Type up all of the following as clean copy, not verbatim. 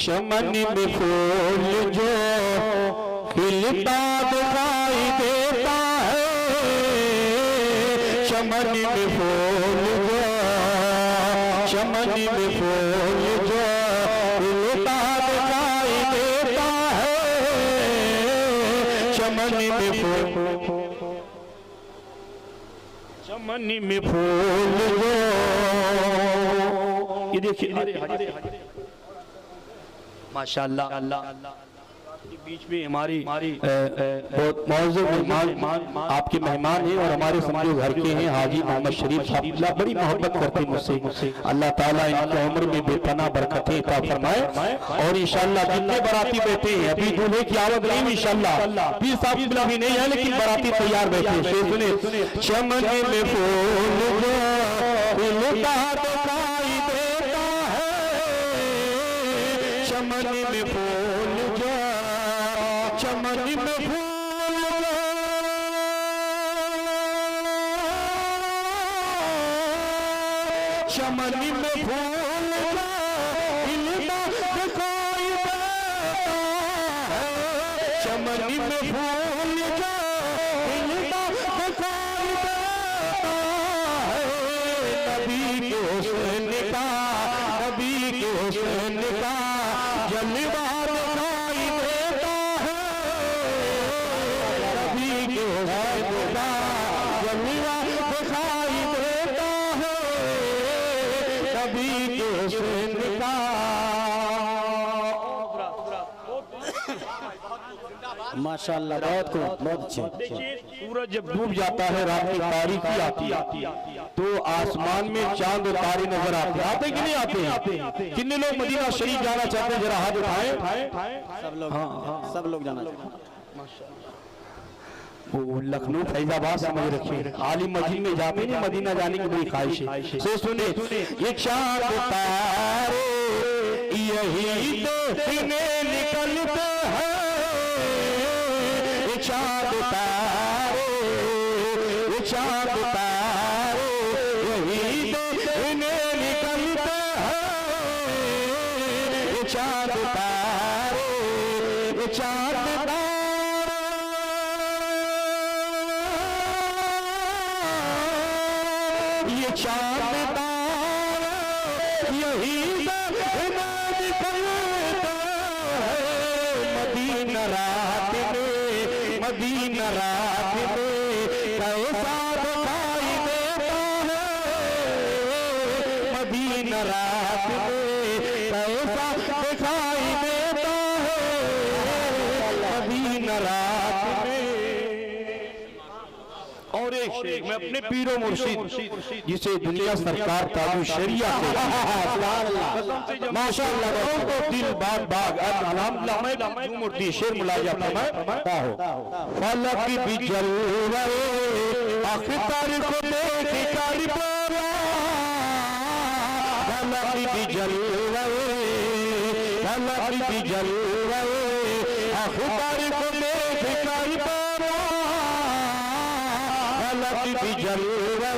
چمن میں پھول جو کھلتا دکھائی دیتا ہے چمن میں پھول جو چمن میں پھول جو کھلتا دکھائی دیتا ہے چمن میں پھول چمن میں پھول جو یہ دیکھئے ماشاءاللہ بیچ میں ہماری بہت معزز مہمان آپ کے مہمان ہیں اور ہمارے سمجھو گھر کے ہیں حاجی محمد شریف صاحب اللہ بڑی محبت کرتے مجھ سے اللہ تعالیٰ ان کی عمر میں بے پناہ برکتیں عطا فرمائے اور انشاءاللہ جتنے باراتی بیٹھے ہیں ابھی دولہے کی آوت نہیں انشاءاللہ پیر صاحب بلا بھی نہیں ہے لیکن باراتی تیار بیٹھے ہیں شیخ سنے چمن میں پھول جو کھلتا دکھائی دیتا ہے چمن میں پھول جو چمن میں پھول چمن میں پھول کھلتا دکھائی دیتا ہے چمن میں پھول کھلتا دکھائی دیتا ہے نبی کے حسن کا نبی کے حسن کا جلوہ دکھائی دیتا ہے نبی کے حسن کا جلوہ دکھائی دیتا ہے نبی کے حسن کا ماشاءاللہ بہت اچھے دیکھیے سورج جب ڈوب جاتا ہے رات کی تاریکی آتی ہے تو آسمان میں چاند و تارے نظر آتے ہیں کہ نہیں آتے ہیں کتنے لوگ مدینہ شریف جانا چاہتے ہیں ذرا ہاتھ اٹھائیں سب لوگ جانا چاہتے ہیں وہ لکھنؤ فیض آباد سمجھ رکھیں عالم مسجد میں جاتے ہیں مدینہ جانے کی بڑی خواہش ہے سے سنیں یہ چاند تارے یہی دیکھنے نکلتے ہیں یہ چاند تارے یہ چاند تارے یہی دیکھنے نکلتے ہیں یہ چاند تارے یہ چاند تارے یہ چاند تارے یہی دیکھنے نکلتے ہیں مدینہ رات میں کیسا دکھائی دیتا ہے مدینہ رات میں کیسا دکھائی دیتا ہے مدینہ رات میں اور ایک شیخ میں اپنے پیر و مرشد جسے دنیا سرکار تاج الشریعہ سے ماشاءاللہ دل باغ باغ الحمدللہ میں مرتی شیر ملاجہ فرمائے فلک بھی جلوے اختر کو دیکھ کر بولا فلک بھی جلوے اختر کو دیکھ کر بولا فلک بھی جلوے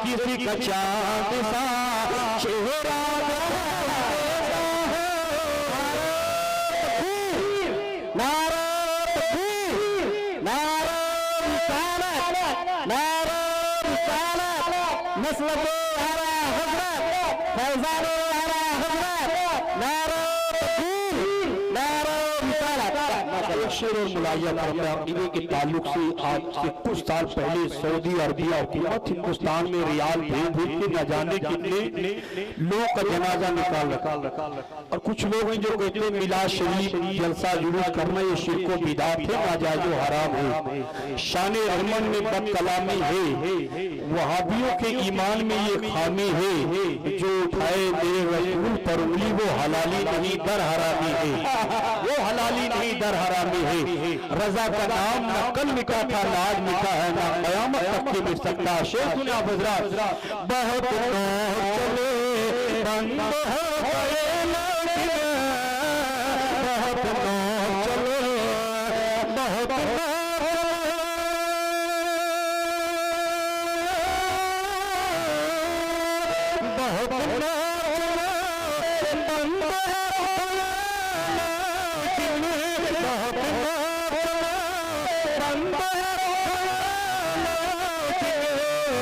کسی کا چاند سا چہرہ نعرہ تکبیر نعرہ رسالت نعرہ رسالت مسلک اعلی حضرت فیضان اعلی حضرت نعرہ تکبیر نعرہ رسالت شعر اور ملاحظہ کرتا عقیدے کے تعلق سے آج سے کچھ سال پہلے سعودی عربیہ حکومت ہندوستان میں ریال بھیج کے نہ جانے کتنے لوگ کا جنازہ نکال رکھا اور کچھ لوگ ہیں جو کہتے ہیں میلاد شریف جلسہ جلوس کرنا یہ شرک و بدعت ہے ناجائز و حرام ہے شان ارمن میں بد کلامی ہے وہابیوں کے ایمان میں یہ خامی ہے جو اٹھائے میرے رسول پر انگلی وہ حلالی نہیں در حرامی ہے وہ حلالی نہیں در حرامی ہے رضا کا نام نہ کل مٹا تھا لاج مٹا ہے نہ قیامت تک کے مٹ سکتا شیخ سنیا حضرات بہت چلے बंद हो गए लेकिन बहुत नो चलो बहुत नो बहुत नो बंद हो लेकिन बहुत नो बंद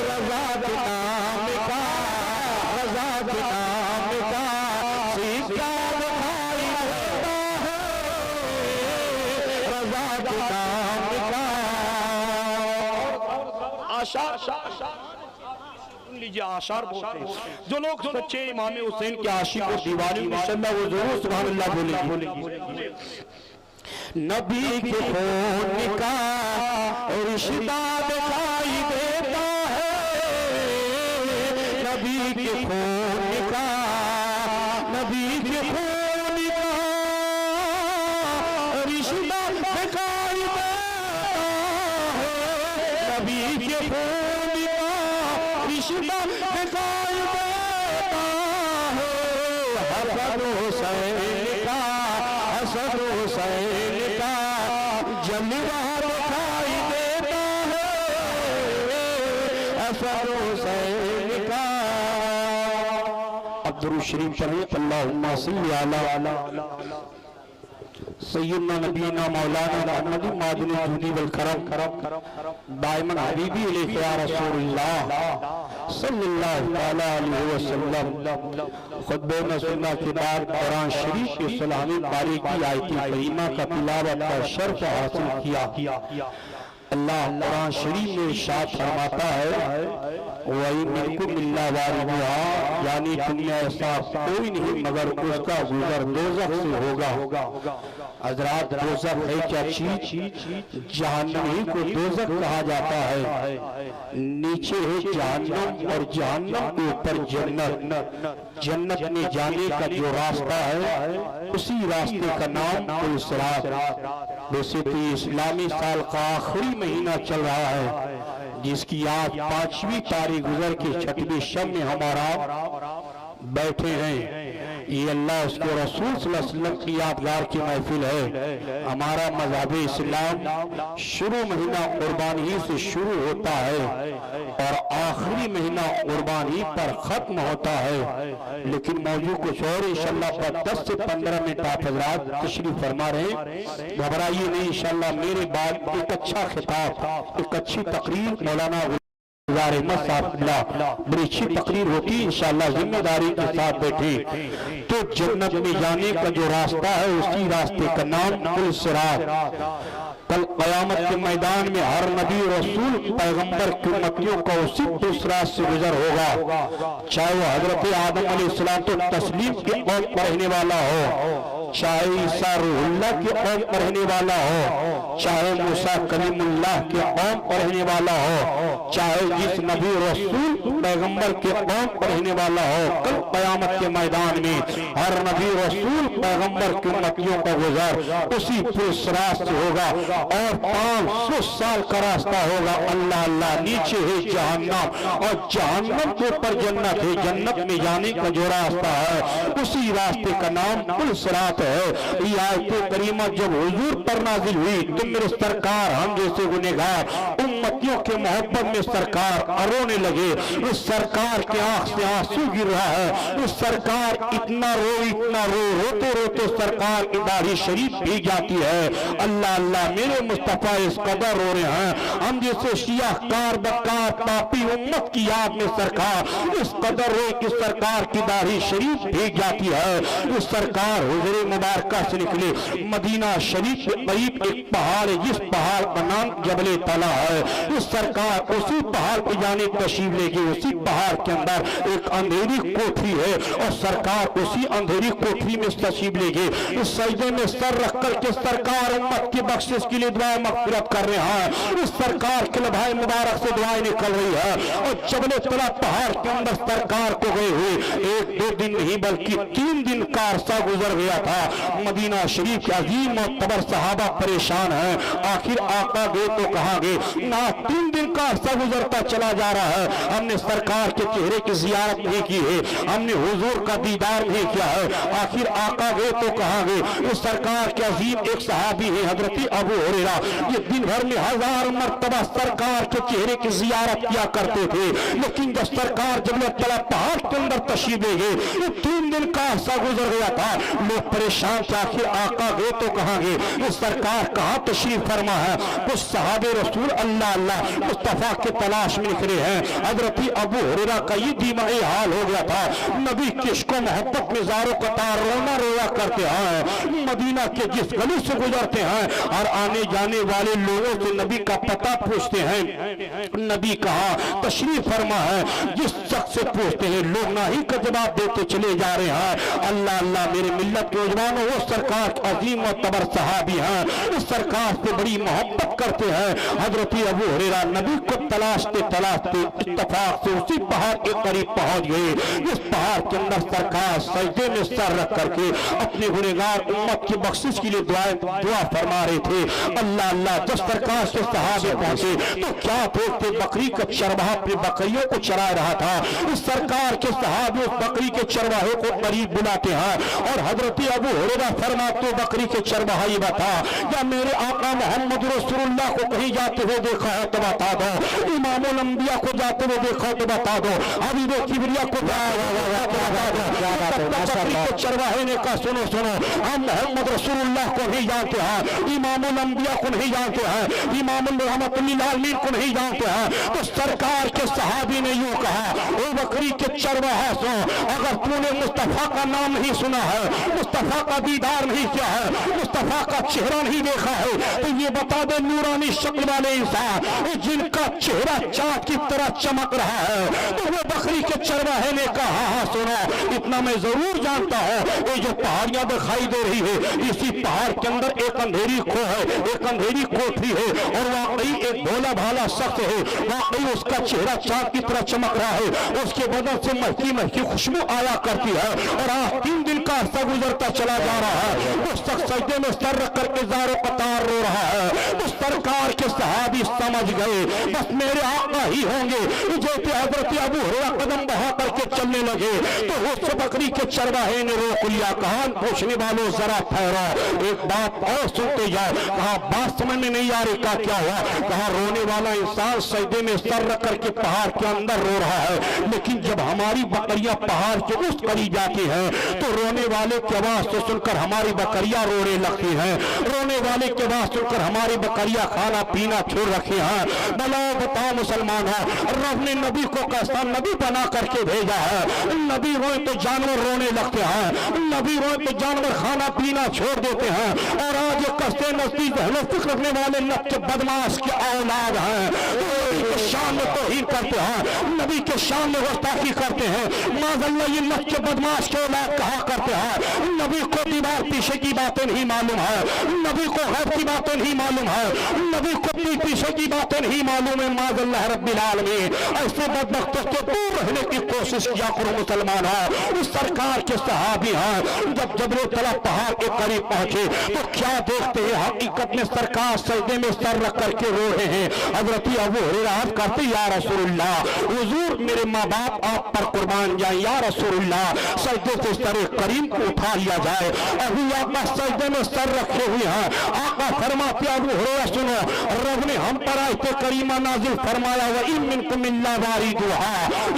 रजा के नाम का रजा के नाम का सीधा दिखाई देता है रजा के नाम का आशार सुन लीजिए आशार बोलते हैं जो लोग सच्चे इमाम हुसैन के आशिक और दीवाने इंशाअल्लाह वो जरूर सुभान अल्लाह बोलेंगे। नबी के खून का रिश्ता दिखाई देता है नबी के खून का नबी के खून का रिश्ता दिखाई देता है नबी के खून का रिश्ता दिखाई देता है हसन हुसैन का हसन हुसैन का जलवा दिखाई देता है हसन हुसैन का अब्दुल शरीफ शरीफ अल्लाहुम्मा सल्ली अला सय्यदना नबीना मौलाना मुहम्मद मादनी जूदी वल करम दाइमन हबीबी इलैहि या रसूलुल्लाह सल्लल्लाहु अलैहि वसल्लम खुतबे में सुनना के बाद कुरान शरीफ की सलामी पारी की आयत करीमा का तिलावत का शर्फ हासिल किया। अल्लाह कुरान शरीफ में इरशाद फरमाता है वही मिलकुम इल्ला वारिदुहा यानी तुम में ऐसा कोई नहीं मगर उसका गुजर दोज़ख से होगा। हज़रात दोज़ख है क्या चीज जहन्नम ही को दोज़ख कहा जाता है। नीचे है जहन्नम और जहन्नम के ऊपर जन्नत। जन्नत में जाने का जो रास्ता है उसी रास्ते का नाम पुल सिरात। वैसे तो इस्लामी साल का आखिरी महीना चल रहा है जिसकी आज 5वीं तारीख गुजर के 6वें शब में हमारा बैठे हैं। ये अल्लाह उसके रसूल सल्लल्लाहु अलैहि वसल्लम की यादगार की महफिल है। हमारा मज़हब इस्लाम शुरू महीना कुर्बानी से शुरू होता है और आखिरी महीना कुर्बानी पर खत्म होता है। लेकिन मौजूद कुछ और इंशाअल्लाह पर 10 से 15 मिनट आप हज़रात तशरीफ फरमा रहे हैं। घबराइए नहीं इंशाअल्लाह मेरे बाद एक अच्छा खिताब एक अच्छी तकरीर मौलाना बड़ी अच्छी तकरीर होती इंशाअल्लाह जिम्मेदारी के साथ बैठे। तो जन्नत में जाने का जो रास्ता है उसी रास्ते का नाम पुल सिरात। कल क़यामत के मैदान में हर नबी रसूल पैगंबर की उम्मतियों का उसी पुल रात से गुजर होगा। चाहे वो हजरत आदम अलैहिस्सलाम तो तस्लीम के कौम पर रहने वाला हो, चाहे ईसा रूहुल्लाह के कौम पर रहने वाला हो, चाहे मूसा कलीमुल्लाह के कौम पर रहने वाला हो, चाहे जिस नबी रसूल पैगंबर के कौम पर रहने वाला हो। कल क़यामत के मैदान में हर नबी रसूल पैगंबर की उम्मतियों का गुजर उसी पुल रात से होगा और 500 साल का रास्ता होगा। अल्लाह अल्लाह नीचे है जहन्नम और जहन्नम के ऊपर जन्नत है। जन्नत में जाने का जो रास्ता है उसी रास्ते का नाम पुल सिरात है। ये आयत करीमा जब हुजूर पर नाजिल हुई तो मेरे सरकार हम जैसे गुनहगार उम्मतियों के मोहब्बत में सरकार रोने लगे। इस सरकार के आंख से आंसू गिर रहा है। इस सरकार इतना रो रोते रोते सरकार की दाढ़ी शरीफ भीग जाती है। अल्लाह अल्लाह मेरे मुस्तफा इस कदर रो रहे हैं। हम जैसे शिया कार बकार पापी उम्मत की याद में सरकार इस कदर रो कि सरकार की दाढ़ी शरीफ भीग जाती है। इस सरकार हुजूर मुबारक से निकले मदीना शरीफ के करीब एक पहाड़ है जिस पहाड़ का नाम जबले तला है। इस सरकार उसी पहाड़ पे जाने तशरीफ लेके उसी पहाड़ के अंदर एक अंधेरी कोठरी है और सरकार उसी अंधेरी कोठरी में तशरीफ लेके इस सजदे में सर रख करके सरकार उम्मत की बख्शिश के लिए दुआएं मग़फ़िरत कर रहे हैं। इस सरकार के भाई मुबारक से दुआएं निकल रही है और जबले तला पहाड़ के अंदर सरकार को गए हुए 1-2 दिन नहीं बल्कि 3 दिन का अरसा गुजर गया था। रहा। मदीना शरीफ के अजीम मोतबर सहाबा परेशान हैं। आखिर आका गए तो कहाँ गए ना। 3 दिन का अरसा गुजरता चला जा रहा है, हमने सरकार के चेहरे की जियारत नहीं की है, हमने हुजूर का दीदार नहीं किया है। आखिर आका गए तो कहाँ गए। इस सरकार के अजीम एक सहाबी है हजरत अबू हुरैरा, ये दिन भर में 1000 मरतबा सरकार के चेहरे की जियारत किया करते थे। लेकिन जब सरकार जबल तला पहाड़ के अंदर तशरीफ ले गए, ये 3 दिन का अरसा गुजर गया था, लोग परेशान थे। आखिर आका गए तो कहाँ गए, ये सरकार कहाँ तशरीफ फरमा है। कुछ सहाबे रसूल अल्लाह अल्लाह मुस्तफा के तलाश में निकले हैं। हजरत अबू हुरैरा का ये दिमागी हाल हो गया था, नबी की इश्क व मोहब्बत में ज़ारो कतार रोना रोया करते हैं। मदीना के जिस गली से गुजरते हैं और आने जाने वाले लोगों से नबी का पता पूछते हैं, नबी कहाँ तशरीफ फरमा है। जिस शख्स से पूछते हैं लोग ना ही का जवाब देते चले जा रहे हैं। अल्लाह अल्लाह मेरे मिल्लत के नौजवानों, वो सरकार अजीम और तबर सहाबी हैं, इस सरकार से बड़ी मोहब्बत करते हैं। हजरत अबू हुरैरा नबी को तलाशते तलाशते इत्तफाक से उसी पहाड़ के करीब पहुंच गए। इस पहाड़ के अंदर सरकार सजदे में सर रख करके अपने गुनहगार उम्मत की बख्शिश के लिए दुआ फरमा रहे थे। अल्लाह अल्लाह जब सरकार से सहाबे पहुंचे तो क्या देखते, बकरी का चरवाहा अपनी बकरियों को चरा रहा था। इस सरकार के सहाबे उस बकरी के चरवाहे को करीब बुलाते हैं और हजरत अबू हुरैरा फरमाते बकरी के चरवाहा ये बता, या मेरे आका मोहम्मद रसूलुल्लाह को कहीं जाते हुए देखा है तो बता दो, इमामुल अंबिया को जाते हुए देखा तो बता दो, हबीब किबरिया को चरवाहे ने कहा सुनो सुनो, हम मोहम्मद रसूलुल्लाह को नहीं जानते हैं, इमामुल अंबिया को नहीं जानते हैं, इमामुल रहमतुल लिल आलमीन को नहीं जानते हैं। तो सरकार के सहाबी ने यूं कहा, ओ बकरी के चरवाहा सो, अगर तूने मुस्तफा का नाम नहीं सुना है, मुस्तफा का दीदार नहीं किया है, मुस्तफा का चेहरा नहीं देखा है, तो ये बता दे नूरानी शक्ल वाले इंसान जिनका चेहरा चाँद की तरह चमक रहा है। तो वो बकरी के चरवाहे ने कहा हाँ सुनो, इतना मैं जरूर जानता हूँ, ये जो पहाड़ियां दिखाई दे रही है, इसी पहाड़ के अंदर एक अंधेरी खो है, एक अंधेरी कोठरी है और वाकई एक भोला भाला शख्स है, वाकई उसका चेहरा चाँद की तरह चमक रहा है, उसके बदन से महकी महकी खुशबू आया करती है। और आज 3 दिन का अरसा गुजरता चला जा रहा है, वो शख्स सजदे में सर रख करके ज़ारो कतार रो रहा है। तो सरकार के सहाबी समझ गए बस मेरे आका ही होंगे। जैसे हजरत अबू हुरैरा कदम बढ़ा करके चलने लगे तो उस बकरी के चरवाहे ने रोक लिया, कहा पूछने वालों जरा ठहरो, एक बात और सुनते जाओ। कहा बात समझ में नहीं आ रही, का क्या हुआ। कहा रोने वाला इंसान सजदे में सर रख करके पहाड़ के अंदर रो रहा है, लेकिन जब हमारी बकरियां पहाड़ के उस करीब जाती हैं तो रोने वाले की आवाज से सुनकर हमारी बकरियां रोने लगती हैं, रोने वाले की आवाज सुनकर हमारी बकरियां खाना पीना छोड़ रखी हैं। बताओ मुसलमान हो, रब ने नबी को कैसा नबी बना करके भेजा है। नबी रोए तो जानवर रोने लगते हैं, नबी रोए तो जानवर खाना पीना छोड़ देते हैं। और आज ये कस्ते नस्ती फिक्र रखने वाले नब के बदमाश के औलाद हैं, नबी के शान में तौहीन करते हैं, नबी के शान में गुस्ताखी करते हैं। माज़अल्लाह ये नब के बदमाश के औलाद कहा करते हैं नबी को दीवार पीछे की बातें नहीं मालूम है, नबी को गैब की बातें नहीं मालूम है, नबी को पीछे की बातें नहीं मालूम है। माज़अल्लाह रब्बिल आलमीन ऐसे बदबख्तों से दूर रहने की कोशिश किया करो मुसलमान है। इस सरकार के सहाबी हैं जब जबल तला पहाड़ के करीब पहुंचे तो क्या देखते हैं, हकीकत में सरकार सजदे में सर रख करके रो रहे हैं। हजरत अबू हुरैरा करते या रसूलुल्लाह, हुजूर मेरे माँ बाप आप पर कुर्बान जाए, या रसूलुल्लाह सजदे से सर करीम को उठा लिया जाए। अभी आका सजदे में सर रखे हुए हैं। आका फरमाते अबू हुरैरा सुनो, रब ने हम पर आयत करीमा नाजिल फरमाया व इन मिनकुम इल्ला वारिदुहा,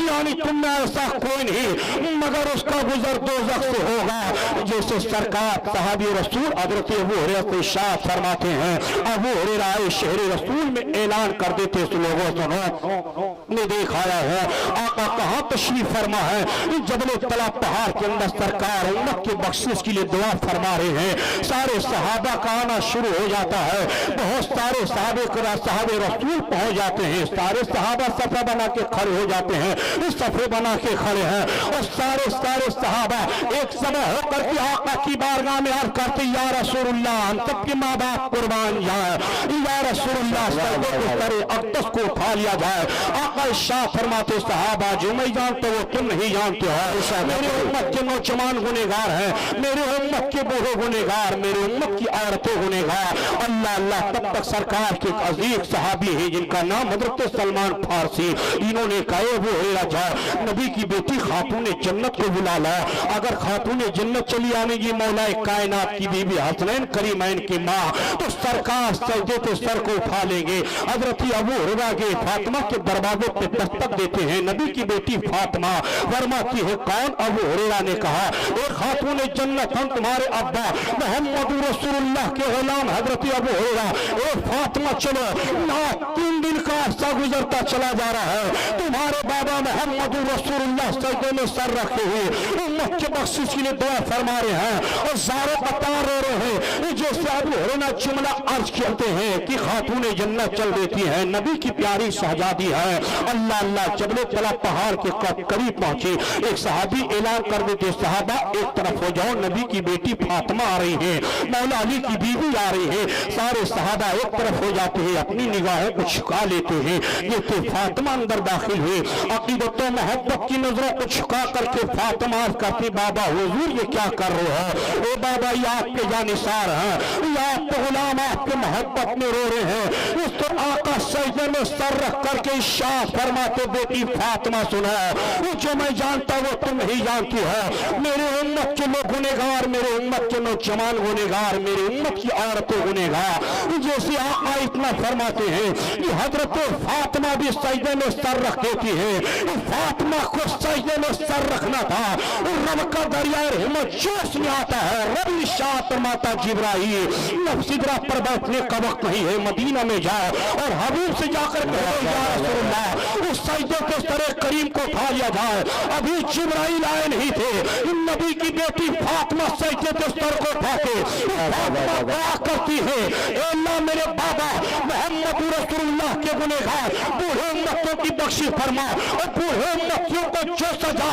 यानी तुम में ऐसा कोई नहीं मगर उसका गुजर दोज़ख से होगा। जैसे सरकार साहबी रसूल हजरत अबू हुरैरा से इरशाद फरमाते हैं, अबू हुरैरा शहर रसूल में ऐलान कर देते लोगों सुनो मैं देखाया है आका कहाँ तशरीफ फरमा है। जबल तला पहाड़ के अंदर सरकार उम्मत की बख्शिश के लिए दुआ फरमा रहे हैं। सारे सहाबा का आना शुरू हो जाता है, बहुत सारे साहबे रसूल पहुंच जाते हैं, सारे सहाबा सफा बना के खड़े हो जाते हैं, इस सफे बना के खड़े हैं और सारे सहाबा एक समय होकर के आका की बारगाह में अर्ज करते या रसूलुल्लाह हम सबके माँ बाप कुर्बान जाए, या रसूलुल्लाह सजदे को करे अक़दस को उठा लिया जाए। आका इरशाद फरमाते सहाबा जो मैं जानता वो तुम नहीं जानते हो। मेरे उम्मत के नौजवान गुनहगार हैं, मेरे उम्मत के बूढ़े गुनहगार, मेरे उम्मत की औरतें गुनहगार। अल्लाह अल्लाह तब तक सरकार के अजीज सहाबी है जिनका नाम हजरत सलमान फारसी, इन्होंने कहे वो हेरा जाओ नबी की बेटी खातून जन्नत को बुला ला। अगर खातून जन्नत चली आएगी मौलाए कायनात की बीबी हसनैन करीमैन की माँ, तो सरकार सजदे तो सर को उठा लेंगे। हजरत अबू हुरैरा के फातिमा के दरवाजे पे दस्तक देते हैं, नबी की बेटी फातिमा फरमाती है कौन? अबू हुरैरा ने कहा और खातून जन्नत हम तुम्हारे अब्बा मोहम्मद रसूलुल्लाह के गुलाम हजरत अबू हुरैरा। और फातिमा चलो ना 3 दिन का अरसा गुजरता चला जा रहा है, तुम्हारे बाबा मोहम्मद रसूलुल्लाह सजदे में सर रखे हुए उम्मत के बख्शिश के लिए दुआ फरमा रहे हैं और सारे बता रहे हैं। जैसे अबू हुरैरा जुमला अर्ज करते हैं कि खातून जन्नत चल देती है, नबी की प्यारी शहजादी है। अल्लाह अल्लाह जबल तला पहाड़ के करीब पहुंचे, एक सहाबी ऐलान कर देते सहाबा एक तरफ हो जाओ, नबी की बेटी फातिमा आ रही है, मौला अली की बीवी आ रही है। सारे सहाबा एक तरफ हो जाते हैं, अपनी निगाहों को झुका लेते हैं। ये तो फातिमा अंदर दाखिल हुए, अकीदत व मोहब्बत की नजरों को झुका करके फातिमा कहती बाबा हुजूर ये क्या कर रहे हो? ओ बाबा ये आपके जानिसार हैं, ये आपके गुलाम आपके मोहब्बत में रो रहे हैं। उस तो आका सजदे में सर रख करके इरशाद फरमाते बेटी फातिमा सुनो, वो जो मैं जानता वो तुम नहीं जानती हो। मेरे उम्मत के लोग गुनहगार, मेरे उम्मत के नौजवान गुनहगार, मेरे उम्मत की औरतें गुनहगार। जैसे आका इतना फरमाते हैं कि हजरत फातिमा भी सजदे में सर रख देती है। फातिमा को सजदे में सर रखना था, रब का दरिया रहमत जोश में आता है। रब इरशाद फरमाता जिब्राइल सिदरा पर बैठने का वक्त नहीं है, मदीना में जाओ और हबीब से जाकर कहो या रसूलुल्लाह उस सजदे के सरे करीम को उठा लिया जाए। अभी जिब्राइल आए नहीं थे, नबी की बेटी फातिमा सजदे के सर को उठाते फातिमा दुआ करती है अल्लाह मेरे बाबा मोहम्मद रसूलुल्लाह के गुनहगार बूढ़े उम्मतों की बख्शिश फरमा और बूढ़े उम्मतियों को जो सजा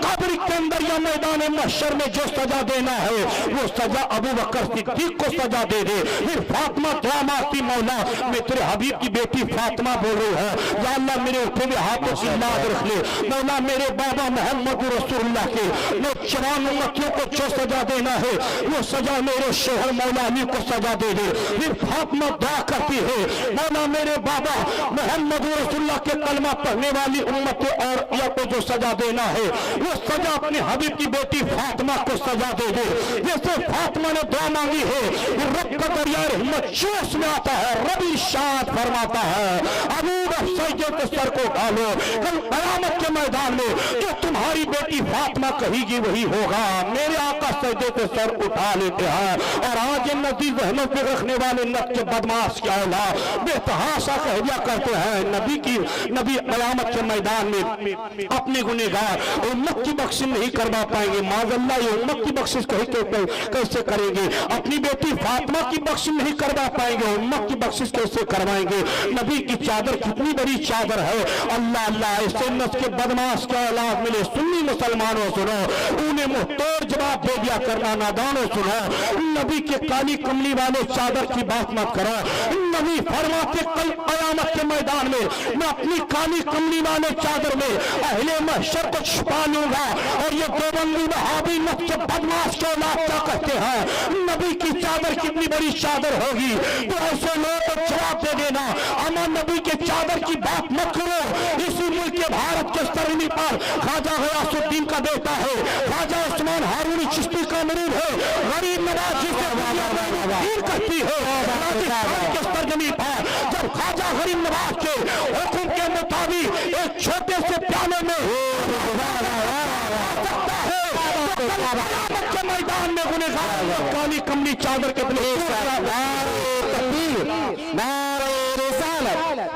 कब्र के अंदर या मैदान महशर में जो सजा देना है वो सजा अबू बकर सिद्दीक को सजा दे दे। फिर फातिमा दुआ मांगती मौला मैं तेरे हबीब की बेटी फातिमा बोल रही है, या अल्लाह मेरे उठे हुए हाथों की लाद रख ले। मौला मेरे बाबा मोहम्मद रसूलुल्लाह के नौजवान उम्मतियों को जो सजा देना है वो सजा मेरे शोहर मौला अली को सजा दे दे। फिर फातिमा दुआ करती है मौला मेरे बाबा मोहम्मद रसूलुल्लाह के कलमा पढ़ने वाली उम्मत और या को जो सजा देना है वो सजा अपने हबीब की बेटी फातिमा को सजा दे दे। जैसे फातिमा ने दुआ मांगी है रब का दरिया रहमत जोश में आता है। रब इरशाद फरमाता है अबू सजदे के सर को डालो, कल कयामत के मैदान में जो तुम्हारी बेटी फातिमा कहेगी वही होगा। मेरे आका सजदे के सर उठा लेते हैं और आज नजीब रहमत पे रखने वाले नब के बदमाश क्या औलाद बेतहाशा कह दिया करते हैं नबी कयामत के मैदान में अपने गुनहगार उम्मत की बख्शिश नहीं करवा पाएंगे। माज़अल्लाह ये उम्मत की बख्शिश कैसे करेंगे? अपनी बेटी फातिमा की बख्शिश नहीं करवा पाएंगे, उम्मत की बख्शिश कैसे करवाएंगे? नबी की चादर कितनी बड़ी चादर है। अल्लाह अल्लाह ऐसे नस्ल के बदमाश का औलाद मिले सुन्नी मुसलमानों सुनो, उन्हें मुंहतोड़ जवाब दे दिया करना नादानों सुनो। नबी के काली कमली वाले चादर की बात मत करो। नबी फरमाते कल कयामत के मैदान में मैं अपनी काली कमली वाले चादर में अहले महशर को छुपा लूंगा। और ये देवबंदी वहाबी नस्ल के बदमाश के औलाद क्या कहते हैं नबी की चादर कितनी बड़ी चादर होगी? तो ऐसे लोगों को जवाब दे देना अमर नबी के चादर की बात मत करो। इसी मुल्क के भारत के सरनी पर ख्वाजा गयासुद्दीन का बेटा है, ख्वाजा उस्मान हारूनी चिश्ती का मुरीद है, गरीब नवाज जिसे कहती है राजस्थान के सरजमी पर जब ख्वाजा गरीब नवाज के हुक्म के मुताबिक एक छोटे से प्याले में के मैदान में गुनहगार काली कमली चादर के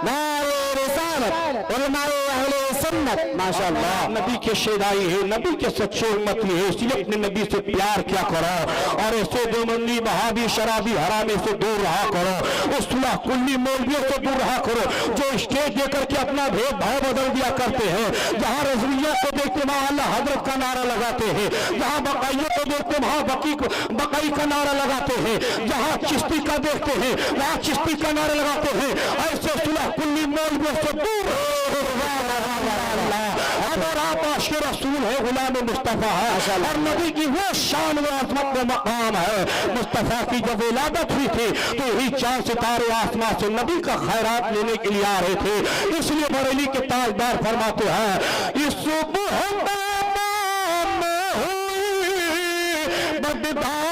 नारे रिसालत उलमाए اہل سنت ماشاءاللہ نبی کے شیدائی ہے نبی کے سچے امتی ہے اس لیے اپنے نبی سے پیار کیا کرو اور ایسے دیوبندی وہابی شرابی حرامی سے دور رہا کرو اصلاح کلی مولویوں سے دور رہا کرو جو اسٹیج دے کر کے اپنا بھید بھاؤ بدل دیا کرتے ہیں جہاں رضویہ کو دیکھتے وہاں اللہ حضرت کا نعرہ لگاتے ہیں جہاں بقائیوں کو دیکھتے وہاں بقائی کا نعرہ لگاتے ہیں جہاں چشتی کا دیکھتے ہیں وہاں چشتی کا نعرہ لگاتے ہیں ایسے صلح کلی مولویوں سے دور اور آپ عاشق رسول ہے غلام مصطفیٰ ہے اور نبی کی وہ شان و عظمت و مقام ہے مصطفیٰ کی جب ولادت ہوئی تھی تو ہی چاند ستارے آسمان سے نبی کا خیرات لینے کے لیے آ رہے تھے اس لیے بریلی کے تاجدار فرماتے ہیں اس صبح میں ہوئی بددار